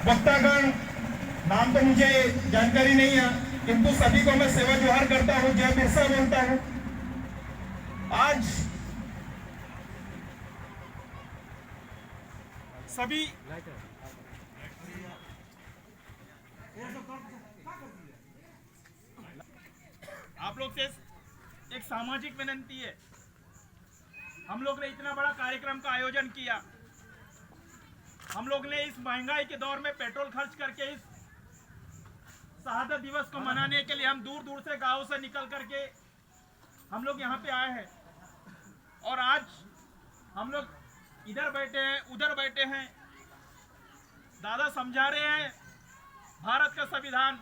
वक्तागण, नाम तो मुझे जानकारी नहीं है, किंतु सभी को मैं सेवा जोहार करता हूँ, जय बिरसा बोलता हूँ। आज सभी आप लोग से एक सामाजिक विनंती है। हम लोग ने इतना बड़ा कार्यक्रम का आयोजन किया। हम लोग ने इस महंगाई के दौर में पेट्रोल खर्च करके इस शहादत दिवस को मनाने के लिए हम दूर दूर से गांव से निकल करके हम लोग यहाँ पे आए हैं। और आज हम लोग इधर बैठे हैं, उधर बैठे हैं। दादा समझा रहे हैं भारत का संविधान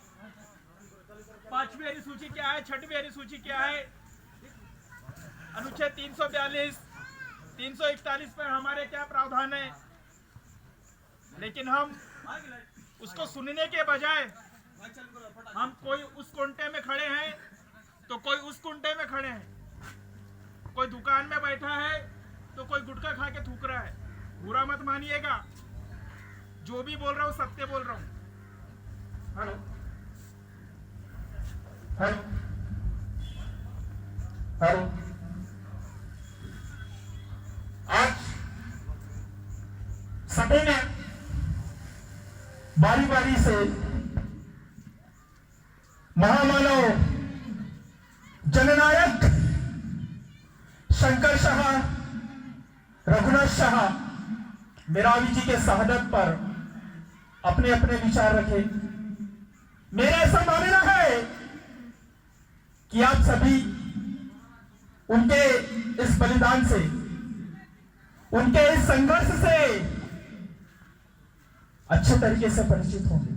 5वीं अनुसूची क्या है, 6वीं अनुसूची क्या है, अनुच्छेद 342, 341 पर हमारे क्या प्रावधान है। लेकिन हम उसको सुनने के बजाय हम कोई उस कुंटे में खड़े हैं तो कोई उस कुंटे में खड़े हैं। कोई दुकान में बैठा है तो कोई गुटखा खा के थूक रहा है। बुरा मत मानिएगा, जो भी बोल रहा हूँ सत्य बोल रहा हूँ। Hello hello hello. आज सभी ने बारी बारी से महामानव जननायक शंकर शाह, रघुनाथ शाह, मेरावी जी के शहादत पर अपने अपने विचार रखे। मेरा ऐसा मानना है कि आप सभी उनके इस बलिदान से, उनके इस संघर्ष से अच्छे तरीके से परिचित होंगे।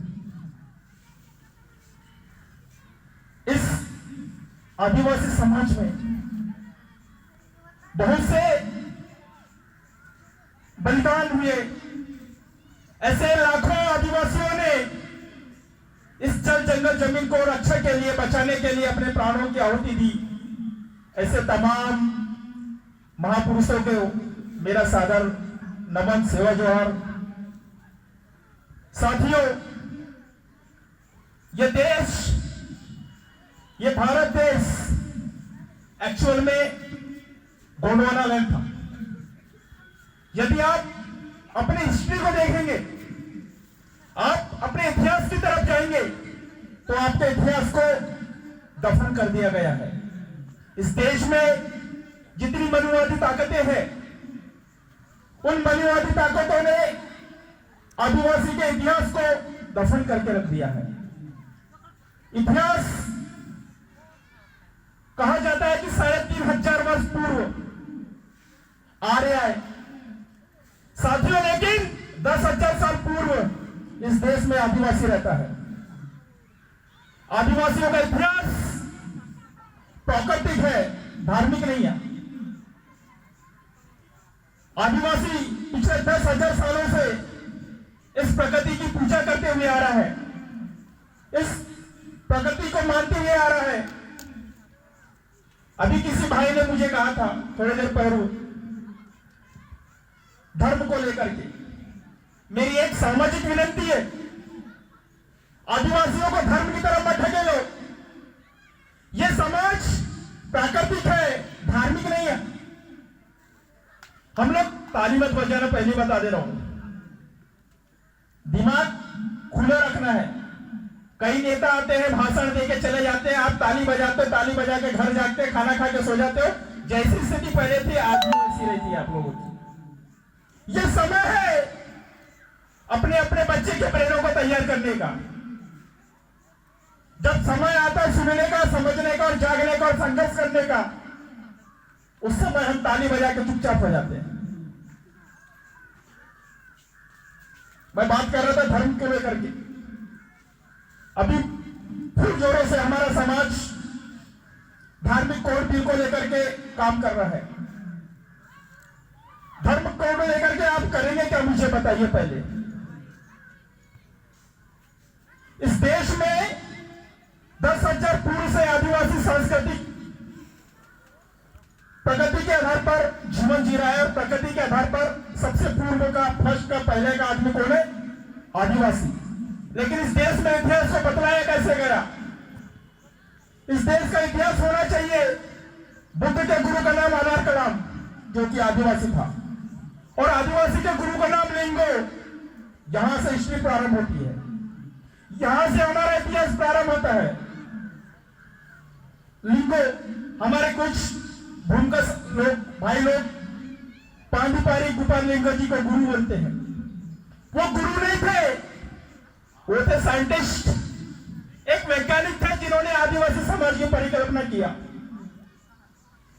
इस आदिवासी समाज में बहुत से बलिदान हुए। ऐसे लाखों आदिवासियों ने इस जल जंगल जमीन को रक्षा के लिए, बचाने के लिए अपने प्राणों की आहुति दी। ऐसे तमाम महापुरुषों को मेरा सादर नमन, सेवा जोहार। साथियों, ये देश, ये भारत देश एक्चुअल में गोंडवाना लैंड था। यदि आप अपने हिस्ट्री को देखेंगे, आप अपने इतिहास की तरफ जाएंगे, तो आपके इतिहास को दफन कर दिया गया है। इस देश में जितनी मनुवादी ताकतें हैं, उन मनुवादी ताकतों ने आदिवासी के इतिहास को दफन करके रख दिया है। इतिहास कहा जाता है कि 3500 वर्ष पूर्व आर्य आए साथियों, लेकिन 10,000 साल पूर्व इस देश में आदिवासी रहता है। आदिवासियों का इतिहास प्राकृतिक है, धार्मिक नहीं है। आदिवासी पिछले 10,000 सालों से इस प्रकृति की पूजा करते हुए आ रहा है, इस प्रकृति को मानते हुए आ रहा है। अभी किसी भाई ने मुझे कहा था थोड़ी देर पहले, धर्म को लेकर के मेरी एक सामाजिक विनंती है, आदिवासियों को धर्म की तरफ मत ढकेलो। यह समाज प्राकृतिक है, धार्मिक नहीं है। हम लोग ताली मत बजाना, पहले बता दे रहा हूं, दिमाग खुला रखना है। कई नेता आते हैं, भाषण देके चले जाते हैं, आप ताली बजाते हो, ताली बजा के घर जाते, खाना खा के सो जाते हो। जैसी स्थिति पहले थी आज भी वैसी रहती है आप लोगों की। यह समय है अपने अपने बच्चे के प्रेरणा को तैयार करने का। जब समय आता है सुनने का, समझने का और जागने का और संघर्ष करने का, उस समय हम ताली बजा के चुपचाप हो जाते हैं। मैं बात कर रहा था धर्म को लेकर के। अभी फुल जोरों से हमारा समाज धार्मिक कोड बिल को लेकर के काम कर रहा है। धर्म कोड को लेकर के आप करेंगे क्या, मुझे बताइए पहले। इस देश में 10,000 पूर्व से आदिवासी सांस्कृतिक प्रगति के आधार पर जीवन जी रहा है। और प्रगति के आधार पर सबसे पूर्व का, फर्स्ट का, पहले का आदमी कौन है? आदिवासी। लेकिन इस देश में इतिहास को बतलाया कैसे गया? इस देश का इतिहास होना चाहिए। बुद्ध के गुरु का नाम अनार कलाम, जो कि आदिवासी था, और आदिवासी के गुरु का नाम लिंगो। यहां से हिस्ट्री प्रारंभ होती है, यहां से हमारा इतिहास प्रारंभ होता है। लिंगो, हमारे कुछ भूमकस लोग, भाई लोग पांडुपारी गोपाल लिंगो जी को गुरु बोलते हैं। वो गुरु नहीं थे, वो थे साइंटिस्ट, एक वैज्ञानिक थे जिन्होंने आदिवासी समाज की परिकल्पना किया।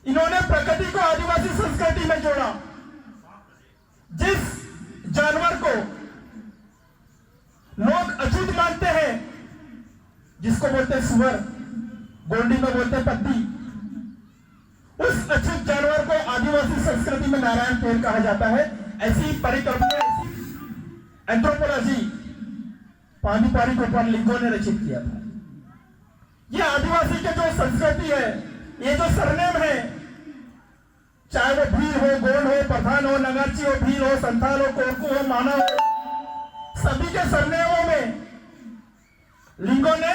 इन्होंने प्रकृति को आदिवासी संस्कृति में जोड़ा। जिस जानवर को लोग अछूत मानते हैं, जिसको बोलते हैं सुअर, गोंडी में बोलते हैं पत्ती, उस अछूत जानवर को आदिवासी संस्कृति में नारायण पेड़ कहा जाता है। ऐसी परिकल्पना, ऐसी एंथ्रोपोलॉजी पांडुपारी गोपाल लिंगो ने रचित किया था। ये आदिवासी के जो संस्कृति है, ये जो सरनेम है, चाहे वो भील हो, गोंड हो, प्रधान हो, नगाची हो, भील हो, संथाल हो, कोरकू हो, माना हो, सभी के सरनेमों में लिंगो ने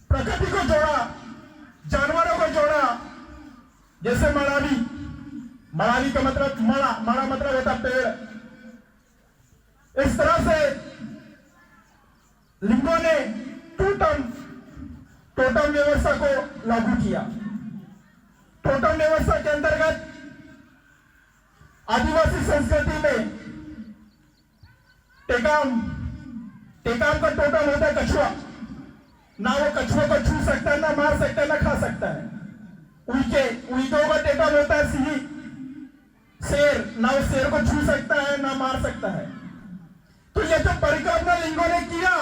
प्रकृति को जोड़ा, जानवरों को जोड़ा। जैसे मड़ावी, मड़ावी का मतलब मड़ा मतलब होता पेड़। इस तरह से लिंगो ने टोटम व्यवस्था को लागू किया। टोटम व्यवस्था के अंतर्गत आदिवासी संस्कृति में टेकाम का टोटम होता है कछुआ। ना वो कछुआ को छू सकता है, ना मार सकता है, ना खा सकता है। उइके का टेकाम होता है सिंही, शेर। ना वो शेर को छू सकता है, ना मार सकता है। तो ये जो परिकल्पना लिंगो ने किया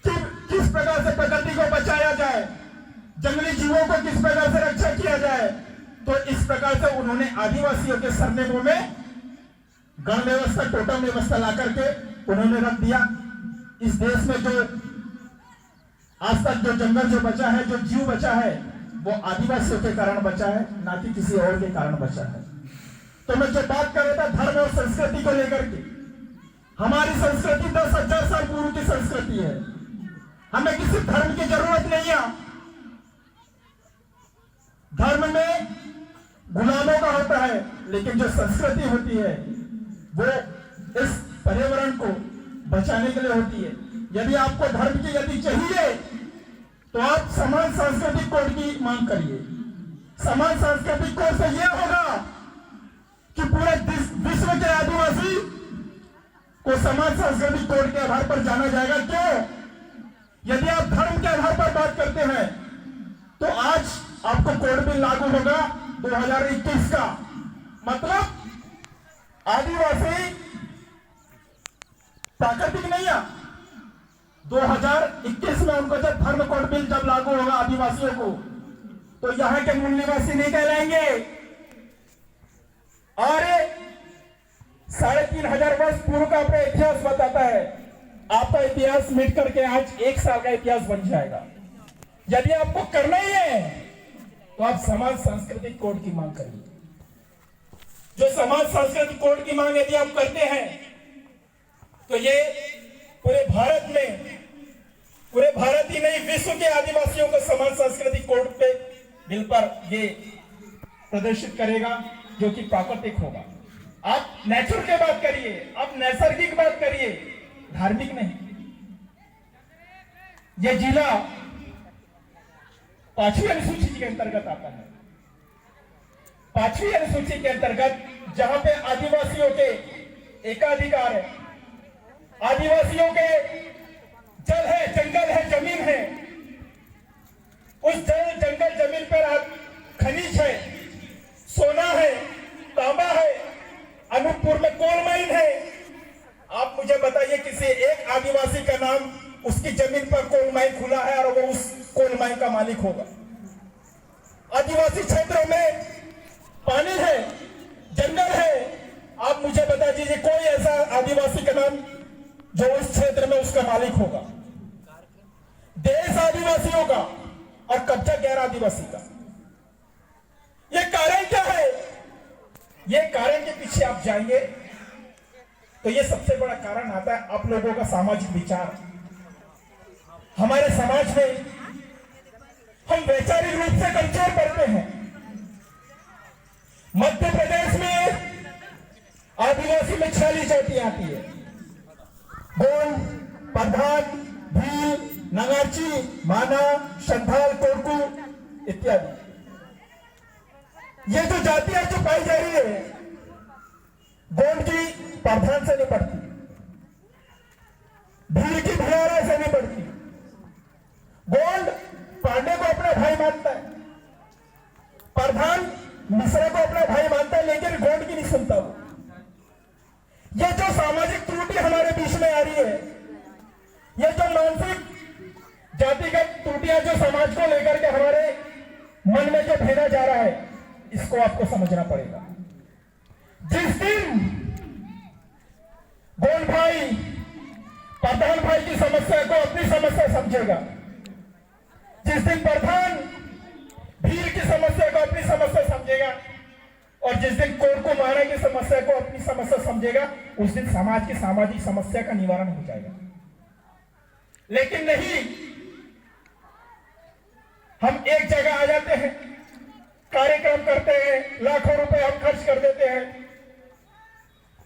कि किस प्रकार से प्रकृति को बचाया जाए, जंगली जीवों को किस प्रकार से रक्षा किया जाए, तो इस प्रकार से उन्होंने आदिवासियों के सरनेमों में गण व्यवस्था, टोटम व्यवस्था ला करके उन्होंने रख दिया। इस देश में जो आज तक जो जंगल जो बचा है, जो जीव बचा है, वो आदिवासियों के कारण बचा है, ना कि किसी और के कारण बचा है। तो मैं जो बात कर रहा था धर्म और संस्कृति को लेकर के, हमारी संस्कृति 10,000 साल पूर्व की संस्कृति है। हमें किसी धर्म की जरूरत नहीं है। धर्म में गुलामों का होता है, लेकिन जो संस्कृति होती है वो इस पर्यावरण को बचाने के लिए होती है। यदि आपको धर्म की यदि चाहिए तो आप समान सांस्कृतिक कोड की मांग करिए। समान सांस्कृतिक कोड से यह होगा कि पूरे विश्व के आदिवासी को समान सांस्कृतिक कोड के आधार पर जाना जाएगा। क्यों? यदि आप धर्म के आधार पर बात करते हैं तो आज आपको कोड बिल लागू होगा 2021 का। मतलब आदिवासी प्राकृतिक नहीं है। 2021 में उनको जब धर्म कोड बिल जब लागू होगा आदिवासियों को, तो यहां के मूल निवासी नहीं कहलाएंगे। और 3,500 वर्ष पूर्व का अपना इतिहास बताता है। आपका इतिहास मिट करके आज 1 साल का इतिहास बन जाएगा। यदि आपको करना ही है तो आप समाज सांस्कृतिक कोड की मांग करिए। जो समाज सांस्कृतिक कोड की मांग यदि आप करते हैं तो ये पूरे भारत ही नहीं, विश्व के आदिवासियों को समाज सांस्कृतिक कोड पे बिल पर ये प्रदर्शित करेगा, जो कि प्राकृतिक होगा। आप नेचर की बात करिए, आप नैसर्गिक बात करिए, धार्मिक नहीं। यह जिला 5वीं अनुसूची के अंतर्गत आता है। 5वीं अनुसूची के अंतर्गत जहां पे आदिवासियों के एकाधिकार है, आदिवासियों के जल है, जंगल है, जमीन है, उस जल जंगल जमीन पर खनिज है, सोना है, तांबा है, अनूपपुर में कोल माइन है। आप मुझे बताइए किसी एक आदिवासी का नाम उसकी जमीन पर कोल माइन खुला है और वो उस कोल माइन का मालिक होगा। आदिवासी क्षेत्रों में पानी है, जंगल है, आप मुझे बता दीजिए कोई ऐसा आदिवासी का नाम जो उस क्षेत्र में उसका मालिक होगा। देश आदिवासियों का और कब्जा गैर आदिवासी का। यह कारण क्या है? यह कारण के पीछे आप जाएंगे तो ये सबसे बड़ा कारण आता है आप लोगों का सामाजिक विचार। हमारे समाज में हम वैचारिक रूप से कमजोर पड़ते हैं। मध्य प्रदेश में आदिवासी में 46 जातियां आती है, गोंड, प्रधान, भील, नगाची, माना, संथाल, कोरकू इत्यादि। ये जो जातियां जो पाई जा रही है, गोंड की प्रधान से नहीं पड़ती, भील की भिलारा से नहीं पड़ती। गोंड पांडे को अपना भाई मानता है, प्रधान मिश्रा को अपना भाई मानता है, लेकिन गोंड की नहीं सुनता वो। ये जो सामाजिक त्रुटि हमारे बीच में आ रही है, ये जो मानसिक जातिगत त्रुटियां जो समाज को लेकर के हमारे मन में जो भेजा जा रहा है, इसको आपको समझना पड़ेगा। जिस दिन गोंड भाई प्रधान भाई की समस्या को अपनी समस्या समझेगा, जिस दिन प्रधान भील की समस्या को अपनी समस्या समझेगा, और जिस दिन कोरकू माना की समस्या को अपनी समस्या समझेगा, उस दिन समाज की सामाजिक समस्या का निवारण हो जाएगा। लेकिन नहीं, हम एक जगह आ जाते हैं, कार्यक्रम करते हैं, लाखों रुपए हम खर्च कर देते हैं,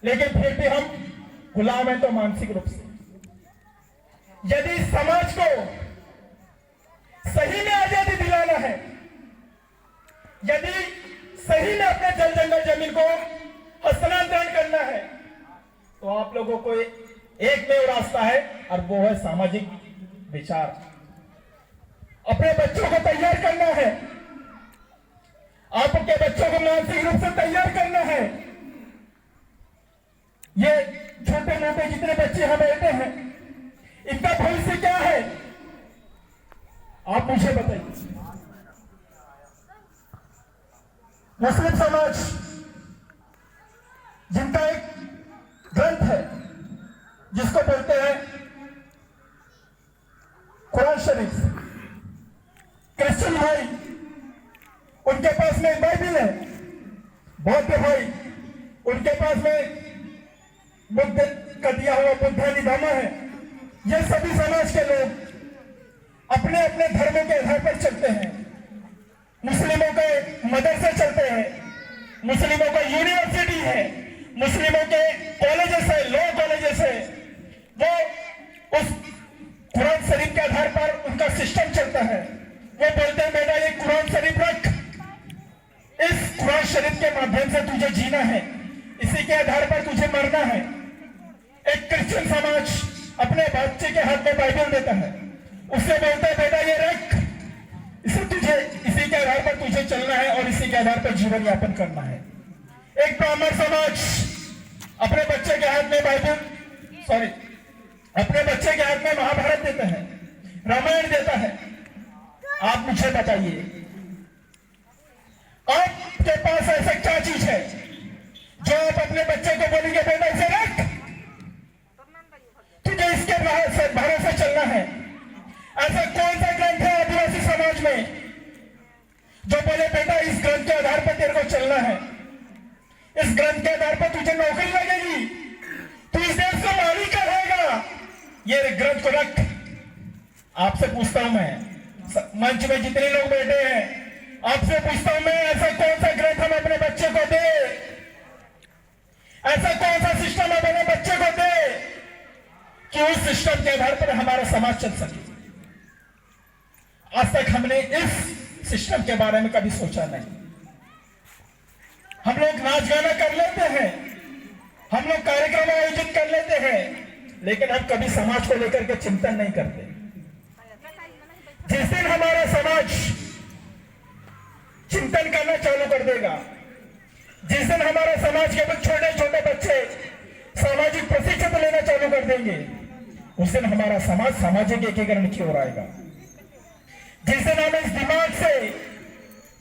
लेकिन फिर भी हम गुलाम हैं। तो मानसिक रूप से यदि समाज को सही में आजादी दिलाना है, यदि सही में अपने जल जंगल जमीन को हस्तांतरण करना है, तो आप लोगों को एकमेव रास्ता है, और वो है सामाजिक विचार। अपने बच्चों को तैयार करना है, आपके बच्चों को मानसिक रूप से तैयार करना है। ये छोटे मोटे जितने बच्चे हम बैठे हैं, इनका भविष्य क्या है, आप मुझे बताइए। मुस्लिम समाज जिनका एक ग्रंथ है जिसको बोलते हैं कुरान शरीफ, क्रिश्चियन भाई उनके पास में बाइबिल है, बौद्ध भाई उनके पास में बुद्ध का दिया हुआ बुद्धानी धर्म है। ये सभी समाज के लोग अपने अपने धर्मों के आधार पर चलते हैं। मुस्लिमों के मदरसे चलते हैं, मुस्लिमों का यूनिवर्सिटी है, मुस्लिमों के कॉलेजेस है, लॉ कॉलेजेस है, वो उस कुरान शरीफ के आधार पर उनका सिस्टम चलता है। वो बोलते हैं बेटा ये कुरान शरीफ रख, इस कुरान शरीफ के माध्यम से तुझे जीना है, इसी के आधार पर तुझे मरना है। एक क्रिश्चियन समाज अपने बच्चे के हाथ में बाइबल देता है, उससे बोलता है बेटा ये रख, इसे तुझे इसी के आधार पर तुझे चलना है और इसी के आधार पर जीवन यापन करना है। एक ब्राह्मण समाज अपने बच्चे के हाथ में अपने बच्चे के हाथ में महाभारत देता है, रामायण देता है। आप मुझे बताइए, आपके पास ऐसा क्या चीज है जो आप अपने बच्चे को बोलेंगे बेटा इसे रख, तुझे इसके भरोसे चलना है? ऐसा कौन सा ग्रंथ है आदिवासी समाज में जो बोले बेटा इस ग्रंथ के आधार पर तेरे को चलना है, इस ग्रंथ के आधार पर तुझे नौकरी लगेगी, तू इस देश का मालिक रहेगा, ये ग्रंथ को रख। आपसे पूछता हूं मैं, मंच में जितने लोग बैठे हैं, आपसे पूछता हूं मैं, ऐसा कौन सा ग्रंथ हम अपने बच्चे को दे, ऐसा कौन सा सिस्टम हम अपने बच्चे को दे कि उस सिस्टम के आधार पर हमारा समाज चल सके? आज तक हमने इस सिस्टम के बारे में कभी सोचा नहीं। हम लोग नाच गाना कर लेते हैं, हम लोग कार्यक्रम आयोजित कर लेते हैं, लेकिन हम कभी समाज को लेकर के चिंतन नहीं करते। जिस दिन हमारा समाज चिंतन करना चालू कर देगा, जिस दिन हमारा समाज के छोटे छोटे बच्चे सामाजिक प्रशिक्षण लेना चालू कर देंगे, उस दिन हमारा समाज सामाजिक एकीकरण की ओर आएगा। जिस दिन हम इस दिमाग से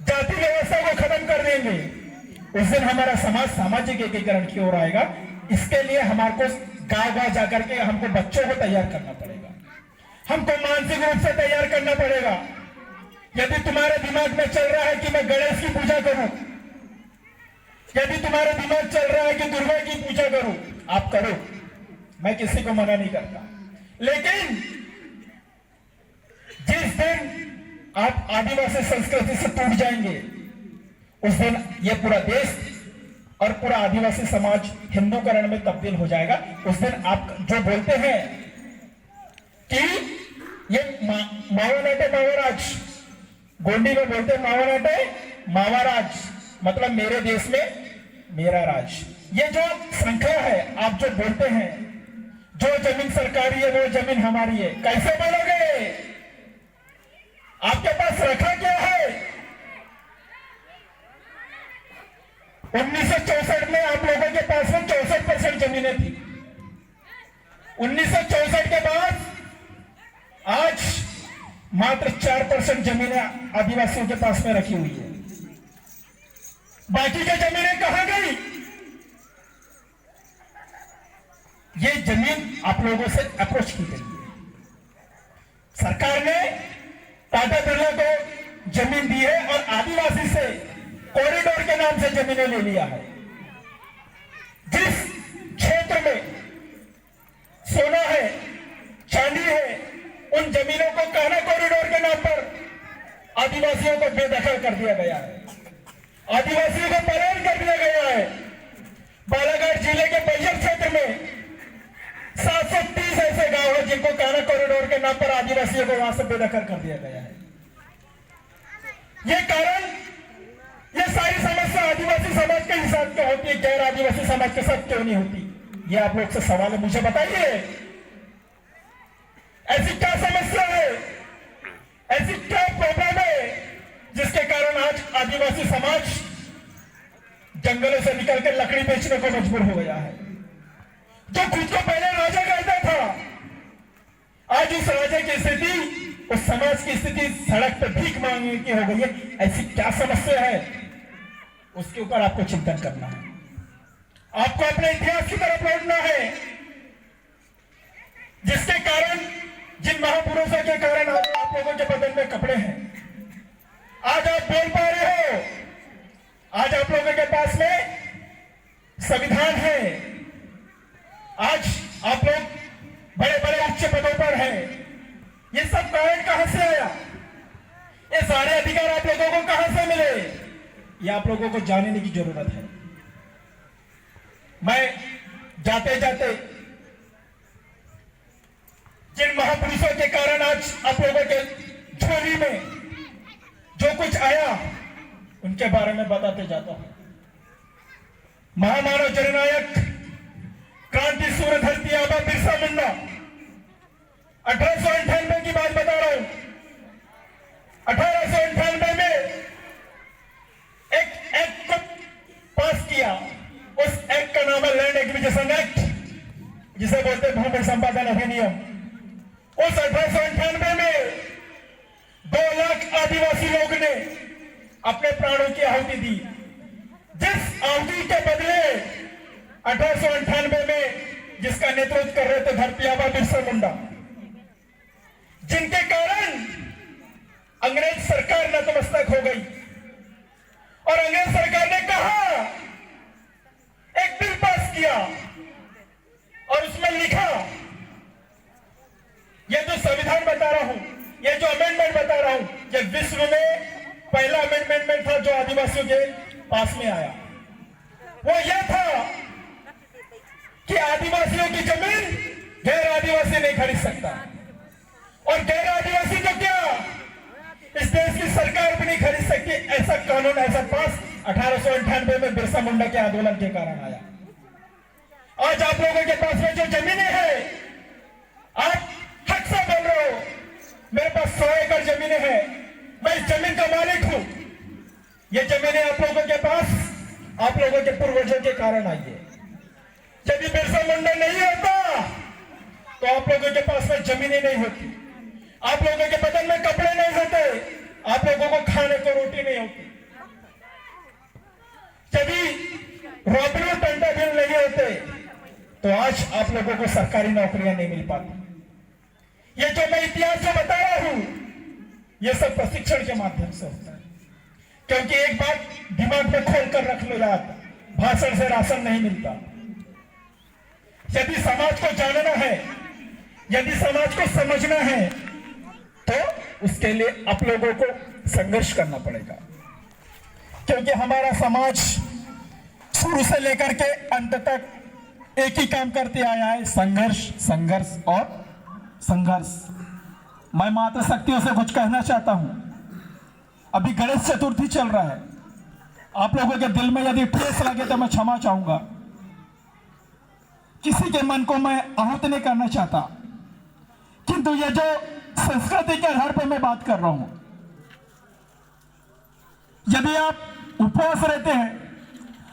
जाति व्यवस्था को खत्म कर देंगे, उस दिन हमारा समाज सामाजिक एकीकरण की ओर आएगा। इसके लिए हमारे को गांव जाकर के हमको बच्चों को तैयार करना पड़ेगा, हमको मानसिक रूप से तैयार करना पड़ेगा। यदि तुम्हारे दिमाग में चल रहा है कि मैं गणेश की पूजा करूं, यदि तुम्हारे दिमाग चल रहा है कि दुर्गा की पूजा करूं, आप करो, मैं किसी को मना नहीं करता, लेकिन जिस दिन आप आदिवासी संस्कृति से टूट जाएंगे उस दिन ये पूरा देश और पूरा आदिवासी समाज हिंदूकरण में तब्दील हो जाएगा। उस दिन आप जो बोलते हैं कि ये मावानाटे मावाराज, गोंडी में बोलते हैं मावानाटे मावाराज, मतलब मेरे देश में मेरा राज, ये जो संख्या है आप जो बोलते हैं जो जमीन सरकारी है वो जमीन हमारी है, कैसे बोलोगे? आपके पास रखा क्या है? 1964 में आप लोगों के पास में 64% जमीनें थी। 1964 के बाद आज मात्र 4% जमीनें आदिवासियों के पास में रखी हुई है। बाकी की जमीनें कहां गई? ये जमीन आप लोगों से अप्रोच की गई है। सरकार ने टाटा बिरला को जमीन दी है और आदिवासी से कॉरिडोर के नाम से जमीनें ले लिया है। जिस क्षेत्र में सोना है, चांदी है, उन जमीनों को कान्हा कॉरिडोर के नाम पर आदिवासियों को बेदखल कर दिया गया है, आदिवासियों को पलायन कर दिया गया है। बालाघाट जिले के बैजर क्षेत्र में 730 ऐसे गांव हैं जिनको कान्हा कॉरिडोर के नाम पर आदिवासियों को वहां से बेदखल कर दिया गया है। ये कारण, ये सारी समस्या आदिवासी समाज के हिसाब से होती है, गैर आदिवासी समाज के साथ क्यों नहीं होती? ये आप लोग से सवाल है, मुझे बताइए ऐसी क्या समस्या है, ऐसी क्या प्रॉब्लम है जिसके कारण आज आदिवासी समाज जंगलों से निकलकर लकड़ी बेचने को मजबूर हो गया है? जो खुद को पहले राजा कहता था, आज उस राजा की स्थिति, उस समाज की स्थिति सड़क पर भीख मांगने की हो गई है। ऐसी क्या समस्या है, उसके ऊपर आपको चिंतन करना है, आपको अपने इतिहास की तरफ लौटना है, जिसके कारण, जिन महापुरुषों के कारण आज आप लोगों के बदन में कपड़े हैं, आज आप बोल पा रहे हो, आज आप लोगों के पास में संविधान है, आज आप लोग बड़े बड़े उच्च पदों पर हैं। ये सब कारण कहां से आया? ये सारे अधिकार आप लोगों को कहां से मिले? ये आप लोगों को जानने की जरूरत है। मैं जाते जाते जिन महापुरुषों के कारण आज आप लोगों के झोली में जो कुछ आया उनके बारे में बताते जाता हूं। महामानव जननायक क्रांति सूर्य धरती आबा बिरसा मुंडा, 1898 की बात बता रहा हूं। 1898 में एक एक्ट को पास किया, उस एक्ट का नाम है लैंड एक्विजिशन एक्ट, जिसे बोलते हैं भूमि संपादन अधिनियम। उस 1898 में 2 लाख आदिवासी लोग ने अपने प्राणों की आहुति दी। जिस आहुति के बदले 1898 में जिसका नेतृत्व कर रहे थे धरती आबा बिरसा मुंडा, जिनके कारण अंग्रेज सरकार नतमस्तक हो गई और अंग्रेज सरकार ने कहा, एक बिल पास किया और उसमें लिखा, ये जो संविधान बता रहा हूं, ये जो अमेंडमेंट बता रहा हूं, ये विश्व में पहला अमेंडमेंट था जो आदिवासियों के पास में आया। वो यह था कि आदिवासियों की जमीन गैर आदिवासी नहीं खरीद सकता, और गैर आदिवासी तो क्या इस देश की सरकार भी नहीं खरीद सकती। ऐसा कानून, ऐसा पास 1898 में बिरसा मुंडा के आंदोलन के कारण आया। आज आप लोगों के पास में जो जमीनें हैं, आप हक से बोल रहे हो, मेरे पास 100 एकड़ जमीनें हैं, मैं इस जमीन का मालिक हूं। ये जमीनें आप लोगों के पास, आप लोगों के पूर्वजों के कारण आई है। यदि बिरसा मुंडा नहीं होता तो आप लोगों के पास में जमीनें नहीं होती, आप लोगों के बदन में कपड़े नहीं होते, आप लोगों को खाने को रोटी नहीं होती, यदि रॉबरी टेंडर बिल नहीं होते तो आज आप लोगों को सरकारी नौकरियां नहीं मिल पाती। ये जो मैं इतिहास जो बता रहा हूं, ये सब प्रशिक्षण के माध्यम से होता है। क्योंकि एक बात दिमाग में खोल कर रख लो यार, भाषण से राशन नहीं मिलता। यदि समाज को जानना है, यदि समाज को समझना है, तो उसके लिए आप लोगों को संघर्ष करना पड़ेगा। क्योंकि हमारा समाज शुरू से लेकर के अंत तक एक ही काम करते आया है, संघर्ष, संघर्ष और संघर्ष। मैं माता शक्तियों से कुछ कहना चाहता हूं। अभी गणेश चतुर्थी चल रहा है, आप लोगों के दिल में यदि ठेस लगे तो मैं क्षमा चाहूंगा। किसी के मन को मैं आहत नहीं करना चाहता, किंतु ये जो संस्कृति के आधार पर मैं बात कर रहा हूं, यदि आप उपवास रहते हैं,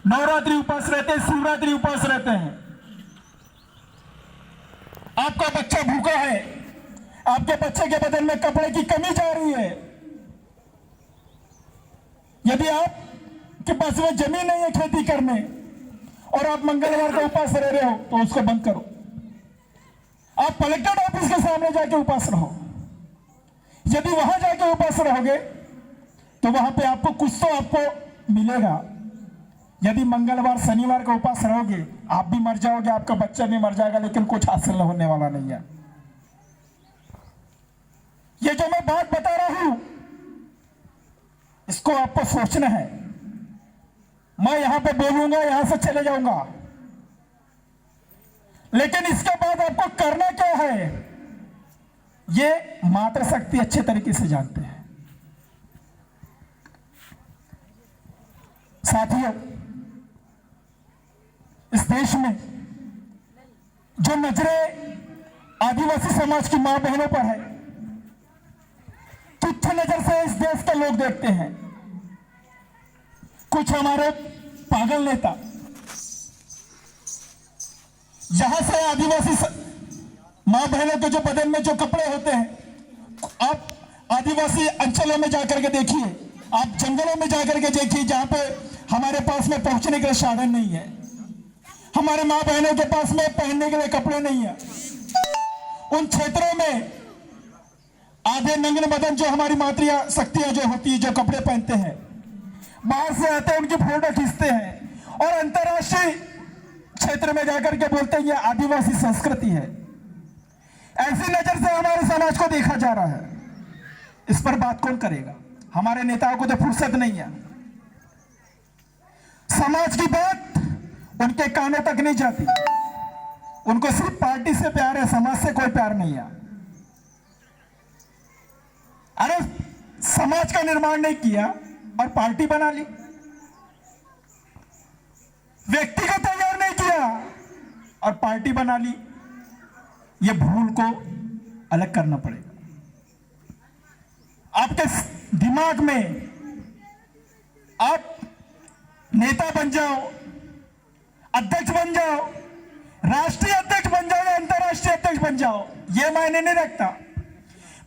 नवरात्रि उपवास रहते हैं, शिवरात्रि उपवास रहते हैं, आपका बच्चा भूखा है, आपके बच्चे के बदन में कपड़े की कमी जा रही है, यदि आप के पास में जमीन नहीं है खेती करने और आप मंगलवार का उपवास रह रहे हो, तो उसको बंद करो। आप कलेक्टर ऑफिस के सामने जाके उपवास रहो। यदि वहां जाके उपवास रहोगे तो वहां पे आपको कुछ तो आपको मिलेगा। यदि मंगलवार शनिवार का उपवास रहोगे, आप भी मर जाओगे, आपका बच्चा भी मर जाएगा, लेकिन कुछ हासिल होने वाला नहीं है। ये जो मैं बात बता रहा हूं, इसको आपको सोचना है। मैं यहां पे बोलूंगा, यहां से चले जाऊंगा, लेकिन इसके बाद आपको करना क्या है, ये मातृशक्ति अच्छे तरीके से जानते हैं। साथियों, इस देश में जो नजरें आदिवासी समाज की मां बहनों पर है, तुच्छ नजर से इस देश के लोग देखते हैं। कुछ हमारे पागल नेता यहां से आदिवासी मां बहनों के जो बदन में जो कपड़े होते हैं, आप आदिवासी अंचलों में जाकर के देखिए, आप जंगलों में जाकर के देखिए, जहां पे हमारे पास में पहुंचने के लिए साधन नहीं है, हमारे मां बहनों के पास में पहनने के लिए कपड़े नहीं है, उन क्षेत्रों में आधे नग्न बदन जो हमारी मातृ शक्तियां जो होती है, जो कपड़े पहनते हैं, बाहर से आते हैं, उनकी फोटो खींचते हैं और अंतरराष्ट्रीय क्षेत्र में जाकर के बोलते हैं ये आदिवासी संस्कृति है। ऐसी नजर से हमारे समाज को देखा जा रहा है। इस पर बात कौन करेगा? हमारे नेताओं को तो फुर्सत नहीं है। समाज की बात उनके कानों तक नहीं जाती, उनको सिर्फ पार्टी से प्यार है, समाज से कोई प्यार नहीं है। अरे समाज का निर्माण नहीं किया और पार्टी बना ली, व्यक्ति को तैयार नहीं किया और पार्टी बना ली। ये भूल को अलग करना पड़ेगा। आपके दिमाग में आप नेता बन जाओ, अध्यक्ष बन जाओ, राष्ट्रीय अध्यक्ष बन जाओ या अंतरराष्ट्रीय अध्यक्ष बन जाओ, यह मायने नहीं रखता।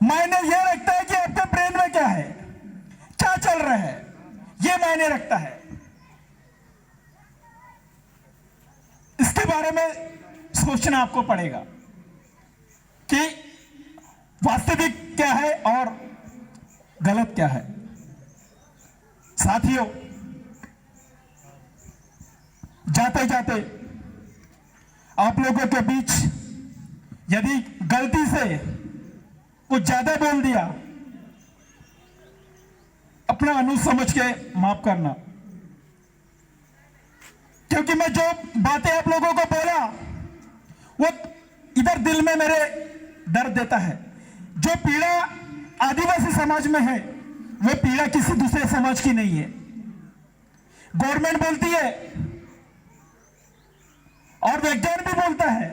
मायने यह रखता है कि आपके ब्रेन में क्या है, क्या चल रहा है, यह मायने रखता है। इसके बारे में सोचना आपको पड़ेगा कि वास्तविक क्या है और गलत क्या है। साथियों, जाते जाते आप लोगों के बीच यदि गलती से कुछ ज्यादा बोल दिया, अपना अनुरोध समझ के माफ करना, क्योंकि मैं जो बातें आप लोगों को बोला वो इधर दिल में मेरे दर्द देता है। जो पीड़ा आदिवासी समाज में है वो पीड़ा किसी दूसरे समाज की नहीं है। गवर्नमेंट बोलती है और विज्ञान भी बोलता है,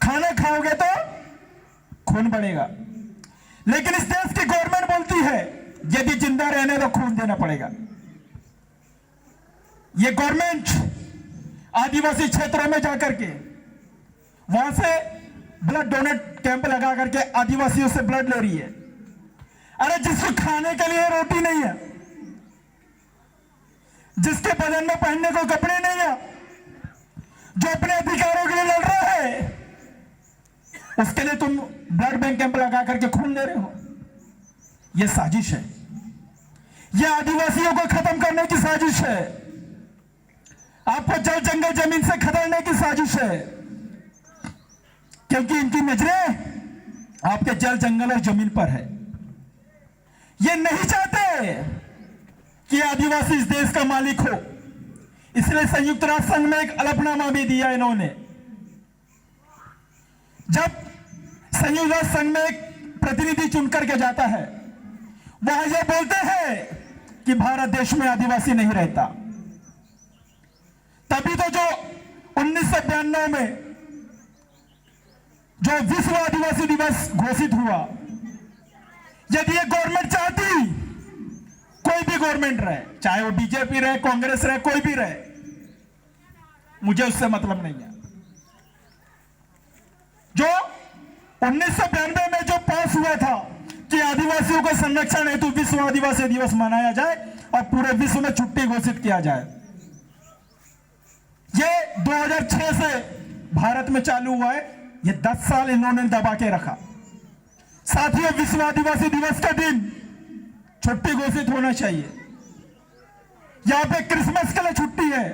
खाना खाओगे तो खून बढ़ेगा, लेकिन इस देश की गवर्नमेंट बोलती है यदि जिंदा रहने तो खून देना पड़ेगा। ये गवर्नमेंट आदिवासी क्षेत्रों में जाकर के वहां से ब्लड डोनेट कैंप लगा करके आदिवासियों से ब्लड ले रही है। अरे जिसको खाने के लिए रोटी नहीं है, जिसके बदन में पहनने को कपड़े नहीं है, जो अपने अधिकारों के लिए लड़ रहा है, उसके लिए तुम ब्लड बैंक कैंप लगा करके खून दे रहे हो। यह साजिश है, यह आदिवासियों को खत्म करने की साजिश है, आपको जल जंगल जमीन से खदेड़ने की साजिश है। क्योंकि इनकी नजरें आपके जल जंगल और जमीन पर है। ये नहीं चाहते कि आदिवासी इस देश का मालिक हो, इसलिए संयुक्त राष्ट्र संघ में एक अलफनामा भी दिया इन्होंने। जब संयुक्त राष्ट्र संघ में एक प्रतिनिधि चुन करके जाता है, वहां ये बोलते हैं कि भारत देश में आदिवासी नहीं रहता। तभी तो जो 1992 में जो विश्व आदिवासी दिवस घोषित हुआ, यदि ये गवर्नमेंट चाहती, कोई भी गवर्नमेंट रहे, चाहे वो बीजेपी रहे, कांग्रेस रहे, कोई भी रहे, मुझे उससे मतलब नहीं है। जो 1992 में जो पास हुआ था कि आदिवासियों का संरक्षण हेतु विश्व आदिवासी दिवस मनाया जाए और पूरे विश्व में छुट्टी घोषित किया जाए, ये 2006 से भारत में चालू हुआ है। ये 10 साल इन्होंने दबा के रखा। साथियों, विश्व आदिवासी दिवस का दिन छुट्टी घोषित होना चाहिए। यहां पे क्रिसमस के लिए छुट्टी है,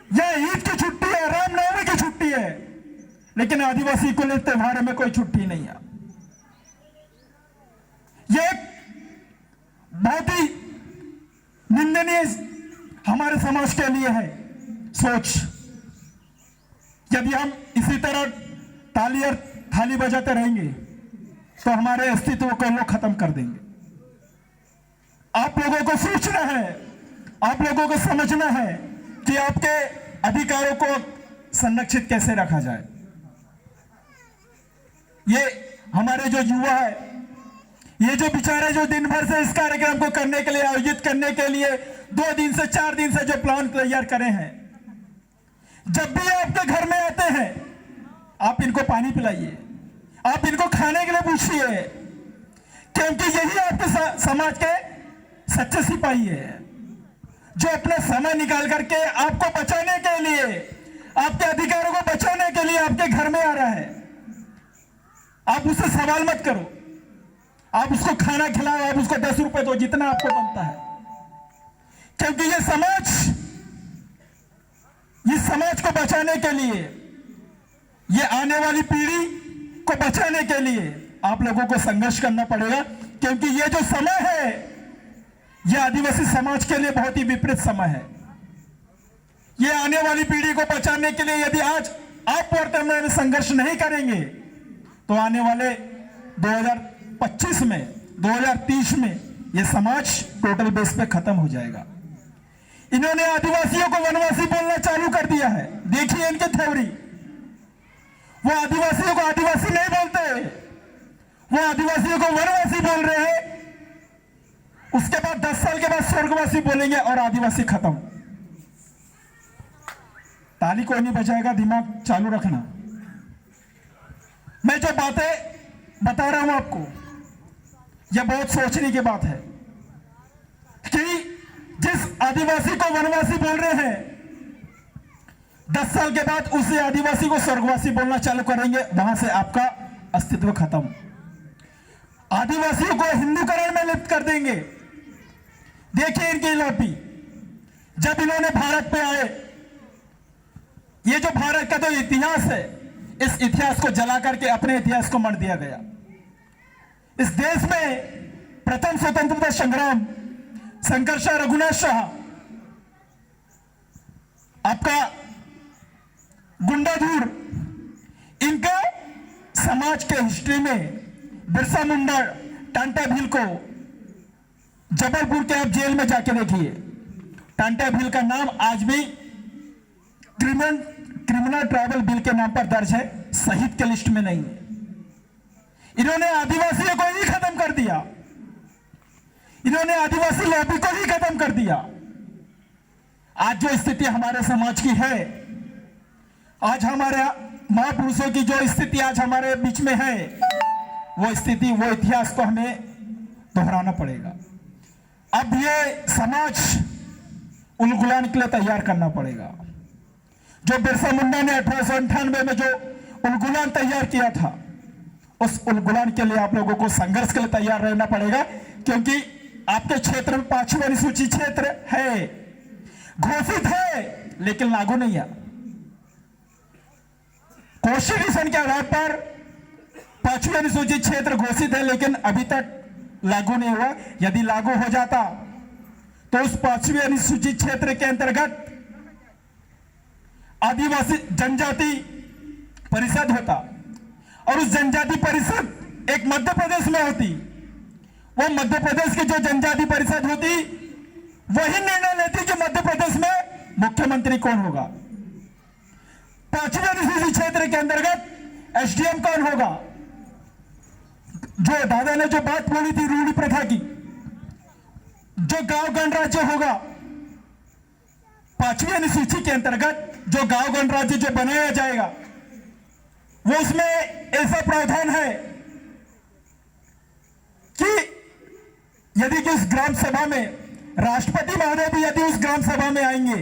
यह ईद की छुट्टी है, रामनवमी की छुट्टी है, लेकिन आदिवासी को लिए त्योहार में कोई छुट्टी नहीं है। यह बहुत ही निंदनीय हमारे समाज के लिए है सोच। यदि हम इसी तरह ताली और थाली बजाते रहेंगे तो हमारे अस्तित्व को लोग खत्म कर देंगे। आप लोगों को सोचना है, आप लोगों को समझना है कि आपके अधिकारों को संरक्षित कैसे रखा जाए। ये हमारे जो युवा है, ये जो बेचारे जो दिन भर से इस कार्यक्रम को करने के लिए, आयोजित करने के लिए 2 दिन से 4 दिन से जो प्लान तैयार करे हैं, जब भी आपके घर में आते हैं, आप इनको पानी पिलाइए, आप इनको खाने के लिए पूछिए, क्योंकि यही आपके समाज के सच्चे सिपाही है, जो अपना समय निकाल करके आपको बचाने के लिए, आपके अधिकारों को बचाने के लिए आपके घर में आ रहा है। आप उससे सवाल मत करो, आप उसको खाना खिलाओ, आप उसको 10 रुपए दो, जितना आपको बनता है, क्योंकि ये समाज, इस समाज को बचाने के लिए, ये आने वाली पीढ़ी को बचाने के लिए आप लोगों को संघर्ष करना पड़ेगा। क्योंकि ये जो समय है, ये आदिवासी समाज के लिए बहुत ही विपरीत समय है। ये आने वाली पीढ़ी को बचाने के लिए यदि आज आप वर्तमान में संघर्ष नहीं करेंगे, तो आने वाले 2025 में, 2030 में ये समाज टोटल बेस पे खत्म हो जाएगा। इन्होंने आदिवासियों को वनवासी बोलना चालू कर दिया है। देखिए इनकी थ्योरी, वो आदिवासियों को आदिवासी नहीं बोलते, वो आदिवासियों को वनवासी बोल रहे हैं। उसके बाद 10 साल के बाद स्वर्गवासी बोलेंगे और आदिवासी खत्म। ताली कोई नहीं बजाएगा, दिमाग चालू रखना। मैं जो बातें बता रहा हूं आपको, यह बहुत सोचने की बात है कि जिस आदिवासी को वनवासी बोल रहे हैं, 10 साल के बाद उसी आदिवासी को स्वर्गवासी बोलना चालू करेंगे, वहां से आपका अस्तित्व खत्म। आदिवासियों को हिंदूकरण में लिप्त कर देंगे। देखिए इनकी लॉबी, जब इन्होंने भारत पे आए, ये जो भारत का तो इतिहास है, इस इतिहास को जला करके अपने इतिहास को मर दिया गया। इस देश में प्रथम स्वतंत्रता संग्राम शंकर शाह, रघुनाथ शाह, आपका गुंडाधुर, इनका समाज के हिस्ट्री में बिरसा मुंडा, टांटा भील को जबलपुर के आप जेल में जाके देखिए, टांटा भील का नाम आज भी क्रिमिनल ट्राइबल बिल के नाम पर दर्ज है, शहीद के लिस्ट में नहीं है। इन्होंने आदिवासियों को ही खत्म कर दिया, इन्होंने आदिवासी लॉबी को ही खत्म कर दिया। आज जो स्थिति हमारे समाज की है, आज हमारे महापुरुषों की जो स्थिति आज हमारे बीच में है, वो स्थिति, वो इतिहास को हमें दोहराना पड़ेगा। अब ये समाज उलगुलान के लिए तैयार करना पड़ेगा। जो बिरसा मुंडा ने 1898 में जो उलगुलान तैयार किया था, उस उलगुलान के लिए आप लोगों को संघर्ष के लिए तैयार रहना पड़ेगा। क्योंकि आपके क्षेत्र में 5वीं अनुसूची क्षेत्र है, घोषित है, लेकिन लागू नहीं है। कॉन्स्टिट्यूशन के आधार पर 5वीं अनुसूचित क्षेत्र घोषित है, लेकिन अभी तक लागू नहीं हुआ। यदि लागू हो जाता तो उस 5वीं अनुसूचित क्षेत्र के अंतर्गत आदिवासी जनजाति परिषद होता और उस जनजाति परिषद एक मध्य प्रदेश में होती। वो मध्य प्रदेश की जो जनजाति परिषद होती वही निर्णय लेती कि मध्य प्रदेश में मुख्यमंत्री कौन होगा। 5वीं अनुसूचित क्षेत्र के अंतर्गत एसडीएम कौन होगा। जो दादा ने जो बात बोली थी रूढ़ी प्रथा की, जो गांव गणराज्य होगा, 5वीं अनुसूची के अंतर्गत जो गांव गणराज्य जो बनाया जाएगा वो उसमें ऐसा प्रावधान है कि यदि कि उस ग्राम सभा में राष्ट्रपति महोदय भी यदि उस ग्राम सभा में आएंगे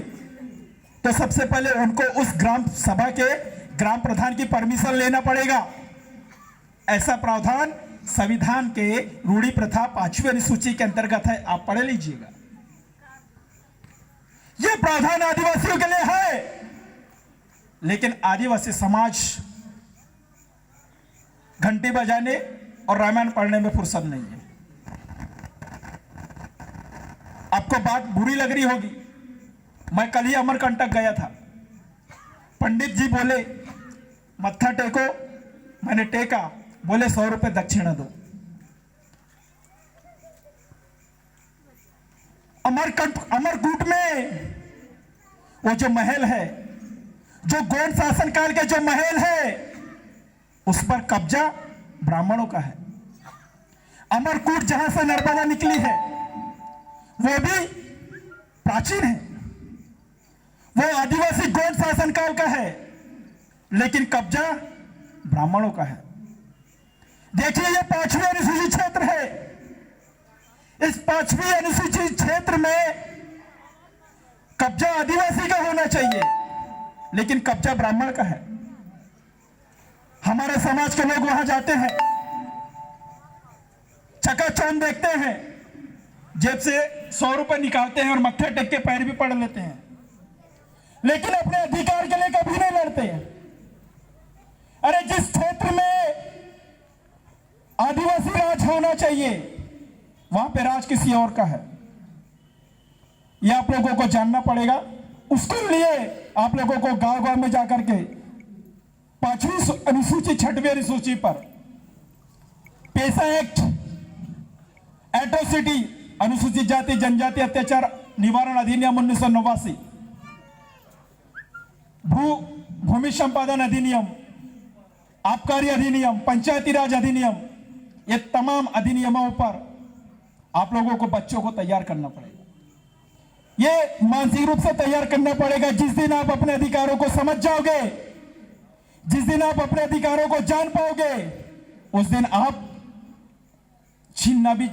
तो सबसे पहले उनको उस ग्राम सभा के ग्राम प्रधान की परमिशन लेना पड़ेगा। ऐसा प्रावधान संविधान के रूढ़ी प्रथा 5वीं अनुसूची के अंतर्गत है, आप पढ़ लीजिएगा। यह प्रावधान आदिवासियों के लिए है, लेकिन आदिवासी समाज घंटी बजाने और रामायण पढ़ने में फुर्सत नहीं है। आपको बात बुरी लग रही होगी, मैं कल ही अमरकंटक गया था। पंडित जी बोले मत्था टेको, मैंने टेका, बोले 100 रुपए दक्षिणा दो। अमरकूट में वो जो महल है, जो गोंड शासन काल के जो महल है, उस पर कब्जा ब्राह्मणों का है। अमरकूट जहां से नर्मदा निकली है वो भी प्राचीन है, वो आदिवासी गोंड शासन काल का है, लेकिन कब्जा ब्राह्मणों का है। देखिए ये 5वीं अनुसूचित क्षेत्र है। इस 5वीं अनुसूचित क्षेत्र में कब्जा आदिवासी का होना चाहिए, लेकिन कब्जा ब्राह्मण का है। हमारे समाज के लोग वहां जाते हैं, चकाचौंध देखते हैं, जेब से 100 रुपए निकालते हैं और मत्थे टेक के पैर भी पढ़ लेते हैं, लेकिन अपने अधिकार के लिए कभी नहीं लड़ते हैं। अरे जिस क्षेत्र में आदिवासी राज होना चाहिए वहां पे राज किसी और का है, यह आप लोगों को जानना पड़ेगा। उसके लिए आप लोगों को गांव गांव में जाकर के 5वीं अनुसूची 6वीं अनुसूची पर पेशा एक्ट, एट्रोसिटी, अनुसूचित जाति जनजाति अत्याचार निवारण अधिनियम 1989, भूमि संपादन अधिनियम, आबकारी अधिनियम, पंचायती राज अधिनियम, ये तमाम अधिनियमों पर आप लोगों को बच्चों को तैयार करना पड़ेगा। ये मानसिक रूप से तैयार करना पड़ेगा। जिस दिन आप अपने अधिकारों को समझ जाओगे, जिस दिन आप अपने अधिकारों को जान पाओगे, उस दिन आप छीनना भी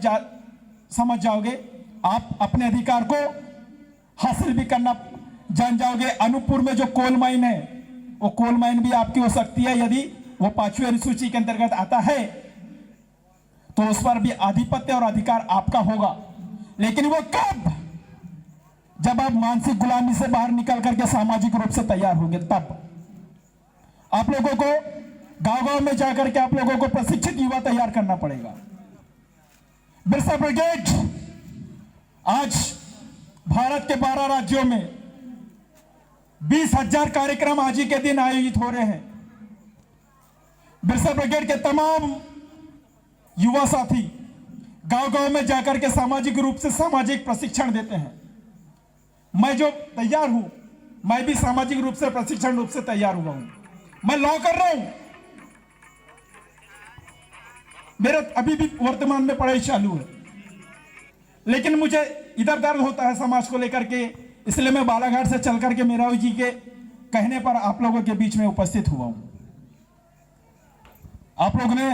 समझ जाओगे, आप अपने अधिकार को हासिल भी करना जान जाओगे। अनूपपुर में जो कोल माइन है, वो कोल माइन भी आपकी हो सकती है। यदि वो 5वीं अनुसूची के अंतर्गत आता है तो उस पर भी आधिपत्य और अधिकार आपका होगा, लेकिन वो कब? जब आप मानसिक गुलामी से बाहर निकल करके सामाजिक रूप से तैयार होंगे, तब आप लोगों को गांव गांव में जाकर के आप लोगों को प्रशिक्षित युवा तैयार करना पड़ेगा। बिरसा ब्रिगेड आज भारत के 12 राज्यों में 20,000 कार्यक्रम आज ही के दिन आयोजित हो रहे हैं। बिरसा ब्रिगेड के तमाम युवा साथी गांव गांव में जाकर के सामाजिक रूप से सामाजिक प्रशिक्षण देते हैं। मैं जो तैयार हूं, मैं भी सामाजिक रूप से प्रशिक्षण रूप से तैयार हुआ हूं। मैं लॉ कर रहा हूं, मेरा अभी भी वर्तमान में पढ़ाई चालू है, लेकिन मुझे इधर दर्द होता है समाज को लेकर के, इसलिए मैं बालाघाट से चल करके मेरावी जी के कहने पर आप लोगों के बीच में उपस्थित हुआ हूं। आप लोगों ने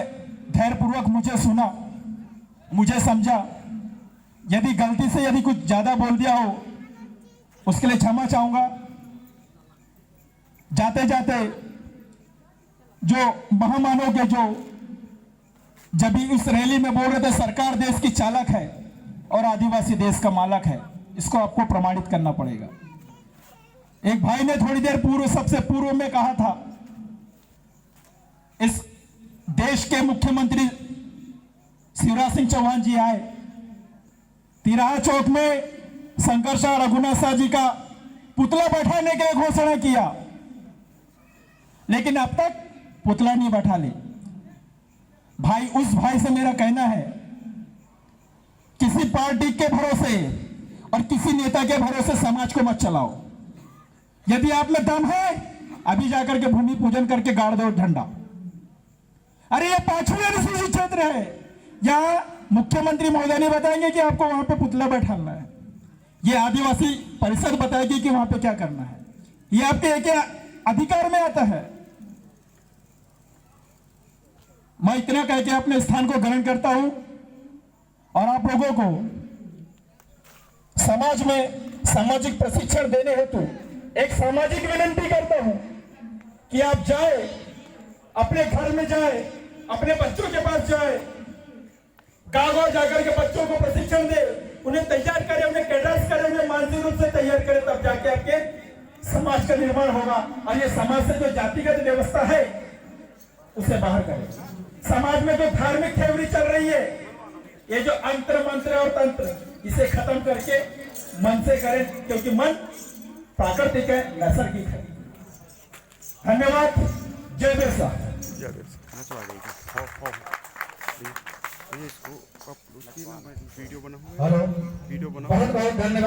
धैर्यपूर्वक मुझे सुना, मुझे समझा। यदि गलती से यदि कुछ ज्यादा बोल दिया हो उसके लिए क्षमा चाहूंगा। जाते जाते जो महामानव के जो जब भी उस रैली में बोल रहे थे सरकार देश की चालक है और आदिवासी देश का मालक है, इसको आपको प्रमाणित करना पड़ेगा। एक भाई ने थोड़ी देर पूर्व, सबसे पूर्व में कहा था प्रदेश के मुख्यमंत्री शिवराज सिंह चौहान जी आए, तिराहा चौक में शंकर शाह रघुनाथ शाह जी का पुतला बैठाने की घोषणा किया, लेकिन अब तक पुतला नहीं बैठा ले। भाई, उस भाई से मेरा कहना है, किसी पार्टी के भरोसे और किसी नेता के भरोसे समाज को मत चलाओ। यदि आप में दम है, अभी जाकर के भूमि पूजन करके गाड़ दो झंडा। अरे ये 5वीं अनुसूचित क्षेत्र है, यहाँ मुख्यमंत्री महोदय ने बताएंगे कि आपको वहां पे पुतला बैठाना है, ये आदिवासी परिषद बताएगी कि वहां पे क्या करना है, ये आपके एक अधिकार में आता है। मैं इतना कह के अपने स्थान को ग्रहण करता हूं और आप लोगों को समाज में सामाजिक प्रशिक्षण देने हेतु एक सामाजिक विनंती करता हूं कि आप जाए, अपने घर में जाए, अपने बच्चों के पास जाए, गांव जाकर के बच्चों को प्रशिक्षण दे, उन्हें तैयार करें, उन्हें कैडर्स करें, उन्हें मानसिक रूप से तैयार करें, तब जाके आपके समाज का निर्माण होगा। और ये समाज से जो जातिगत व्यवस्था है उसे बाहर करें। समाज में जो धार्मिक थ्योरी चल रही है, ये जो अंतर मंत्र और तंत्र, इसे खत्म करके मन से करें, क्योंकि मन प्राकृतिक है, नैसर्गिक है। धन्यवाद। जय बिरसा। इसको वीडियो बना हेलो, वीडियो बना बहुत बहुत धन्यवाद।